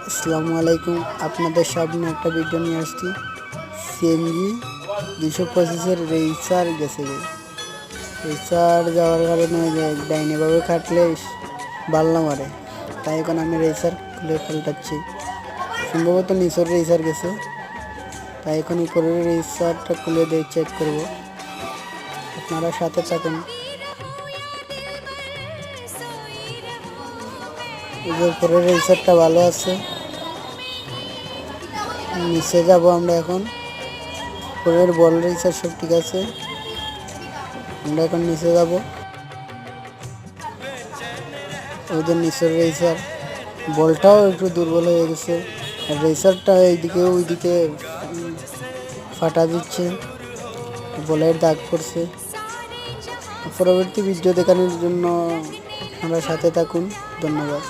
আসসালামু আলাইকুম। আপনাদের সামনে একটা ভিডিও নিয়ে আসছি। সিএনজি 225-এর রেসার গেছে। রেসার যাওয়ার কারণে ডাইনেভাবে কাটলে বাল্লা মারে, তাই এখন আমি রেসার খুলে পাল্টাচ্ছি। সম্ভবত নিচের রেসার গেছে, তাই এখন উপরের রেসারটা খুলে দিয়ে চেক করব। আপনারা সাথে থাকুন। উপরের রেসারটা ভালো আছে। নিচে যাব আমরা এখন। উপরের বল রেসার সব ঠিক আছে, আমরা এখন নিচে যাব। ওদের নিচের রেসার বলটাও একটু দুর্বল হয়ে গেছে, আর রেসারটা এইদিকে ওইদিকে ফাটা দিচ্ছে, বলের দাগ পড়ছে। পরবর্তী ভিডিও দেখানোর জন্য আপনারা সাথে থাকুন। ধন্যবাদ।